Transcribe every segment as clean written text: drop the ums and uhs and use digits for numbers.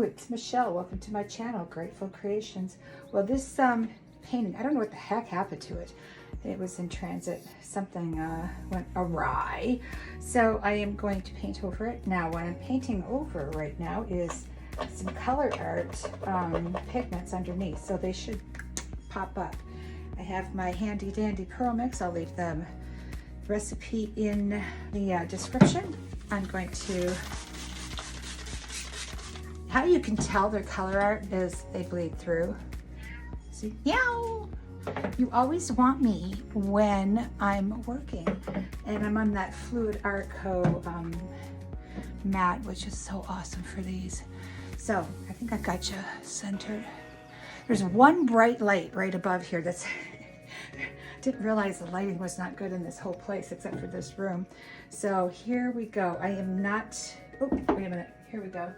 it's Michelle. Welcome to my channel, Grateful Creations. Well, this painting, I don't know what the heck happened to it. It was in transit. Something went awry. So I am going to paint over it. Now, what I'm painting over right now is some color art pigments underneath. So they should pop up. I have my handy dandy pearl mix. I'll leave the recipe in the description. I'm going to, how you can tell their color art is they bleed through. See, meow. You always want me when I'm working, and I'm on that Fluid Art Co. mat, which is so awesome for these. So I think I got you centered. There's one bright light right above here that's didn't realize the lighting was not good in this whole place except for this room. So here we go. I am not, oh, wait a minute. Here we go.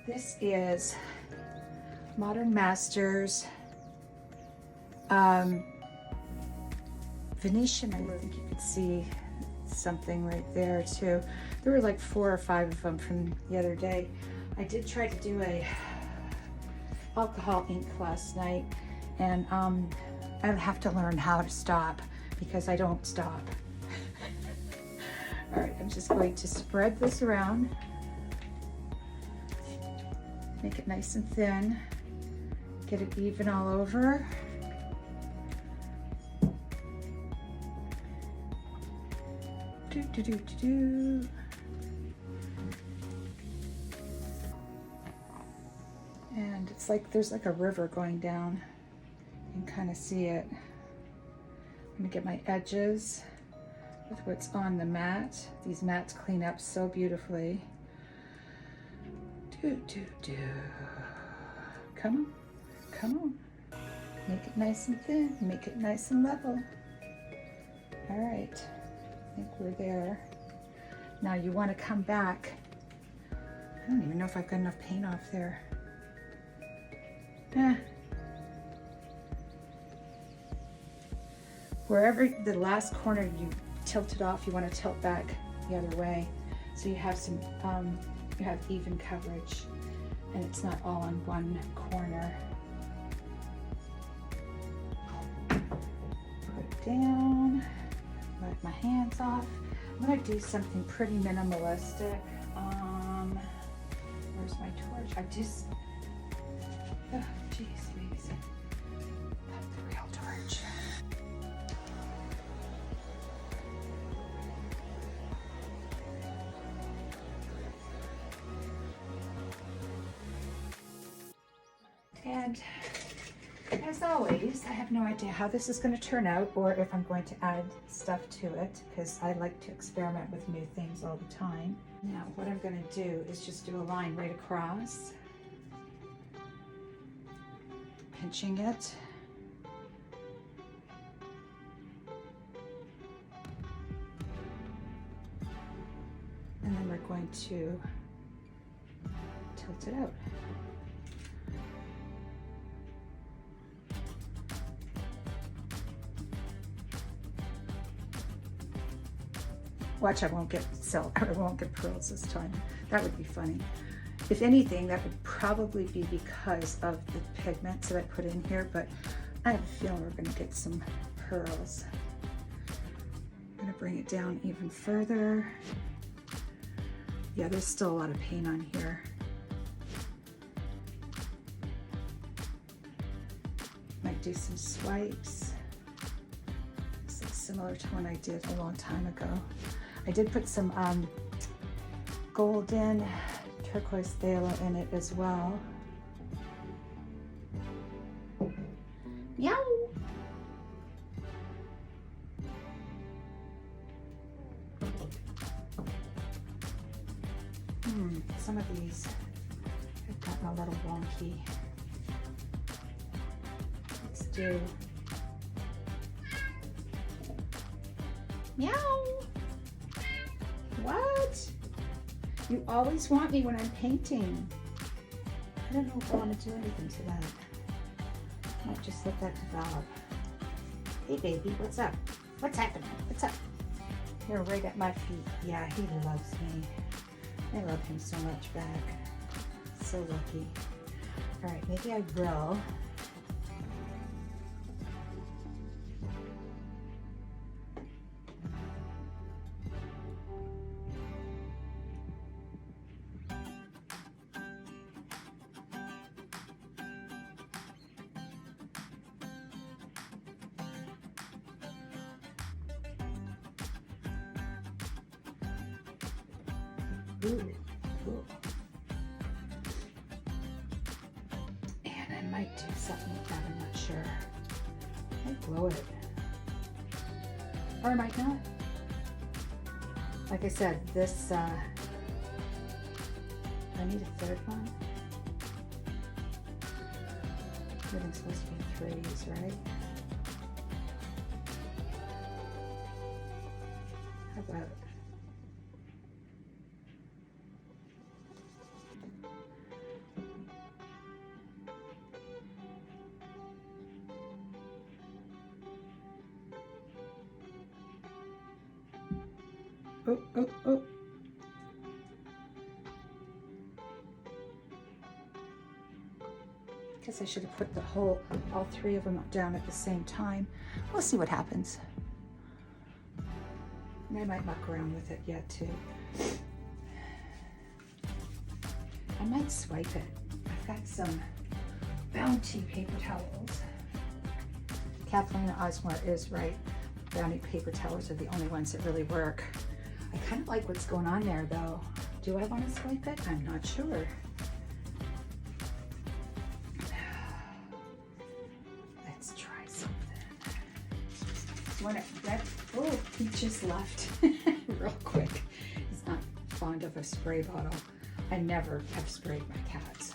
This is Modern Masters Venetian. I think you could see something right there too. There were like 4 or 5 of them from the other day. I did try to do a alcohol ink last night, and I have to learn how to stop because I don't stop. All right, I'm just going to spread this around, make it nice and thin, get it even all over. And it's like there's like a river going down. You can kind of see it. I'm gonna get my edges with what's on the mat. These mats clean up so beautifully. Come on, come on. Make it nice and thin, make it nice and level. All right, I think we're there. Now you want to come back. I don't even know if I've got enough paint off there. Wherever the last corner you tilt it off, you want to tilt back the other way, so you have some you have even coverage and it's not all on one corner. Put it down, wipe my hands off. I'm going to do something pretty minimalistic. Where's my torch? I just, oh geez, please. That's the real torch. And as always, I have no idea how this is going to turn out or if I'm going to add stuff to it, because I like to experiment with new things all the time. Now what I'm going to do is just do a line right across, pinching it. And then we're going to tilt it out. Watch, I won't get pearls this time. That would be funny. If anything, that would probably be because of the pigments that I put in here, but I have a feeling we're gonna get some pearls. I'm gonna bring it down even further. Yeah, there's still a lot of paint on here. Might do some swipes. This looks similar to one I did a long time ago. I did put some golden turquoise phthalo in it as well. Meow! Some of these have gotten a little wonky. Let's do meow! What? You always want me when I'm painting. I don't know if I want to do anything to that. I might just let that develop. Hey baby, what's up? What's happening? What's up? You're right at my feet. Yeah, he loves me. I love him so much back. so lucky. All right, maybe I will. Ooh, cool. And I might do something with that, I'm not sure. I might blow it. Or I might not. Like I said, this, I need a third one. Everything's supposed to be threes, right? How about oh. Guess I should have put all three of them down at the same time. We'll see what happens. And I might muck around with it yet too. I might swipe it. I've got some Bounty paper towels. Kathleen Osmore is right. Bounty paper towels are the only ones that really work. I kind of like what's going on there though. Do I want to swipe it? I'm not sure. Let's try something. Oh, he just left real quick. He's not fond of a spray bottle. I never have sprayed my cats.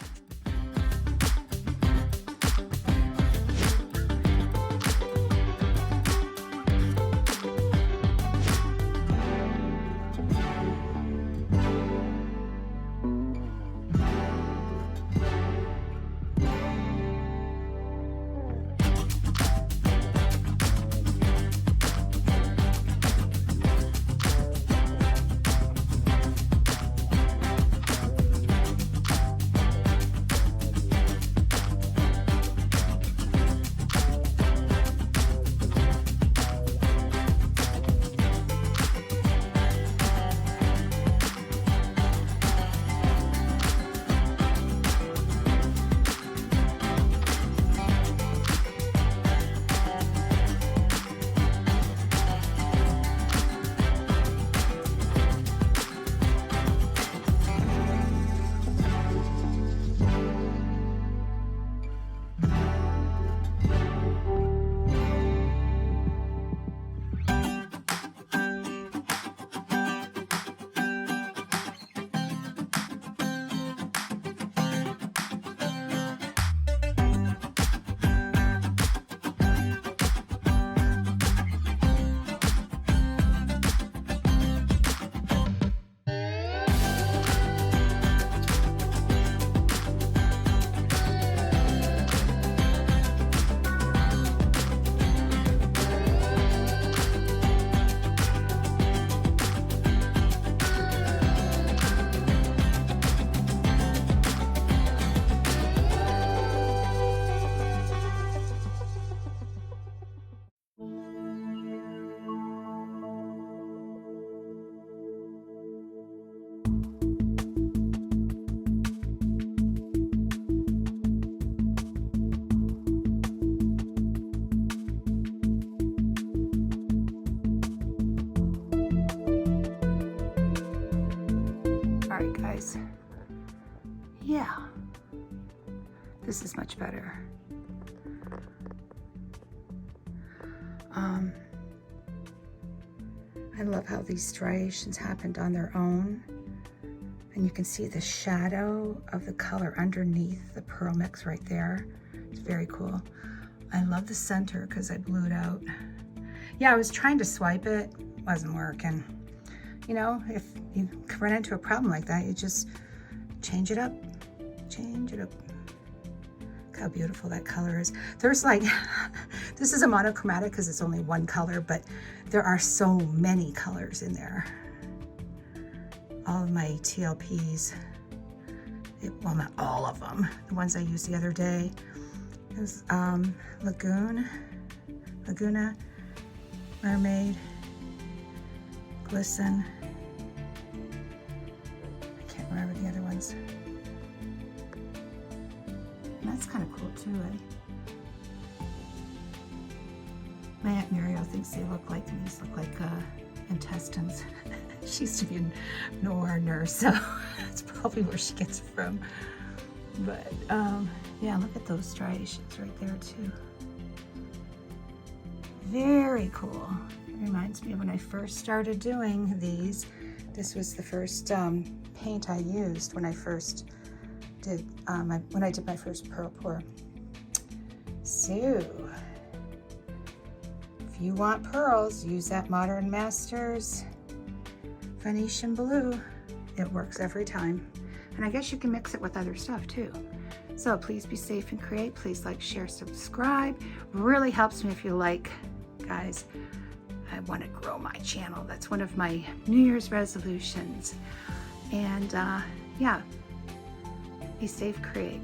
Yeah, this is much better. I love how these striations happened on their own. And you can see the shadow of the color underneath the pearl mix right there. It's very cool. I love the center because I blew it out. Yeah, I was trying to swipe it, wasn't working. You know, if you run into a problem like that, you just change it up, change it up. Look how beautiful that color is. There's like, this is a monochromatic because it's only one color, but there are so many colors in there. All of my TLPs. well, not all of them. The ones I used the other day. It was Laguna, Mermaid, Glisten. I can't remember the other ones. And that's kind of cool too, eh? My Aunt Muriel thinks these look like intestines. She used to be a noir nurse, so that's probably where she gets it from. But yeah, look at those striations right there too. Very cool. It reminds me of when I first started doing these. This was the first paint I used when I first did when I did my first pearl pour. So if you want pearls, use that Modern Masters Venetian Blue. It works every time. And I guess you can mix it with other stuff too. So please be safe and create. Please like, share, subscribe. Really helps me if you like, guys. I want to grow my channel. That's one of my New Year's resolutions. And yeah, be safe, create.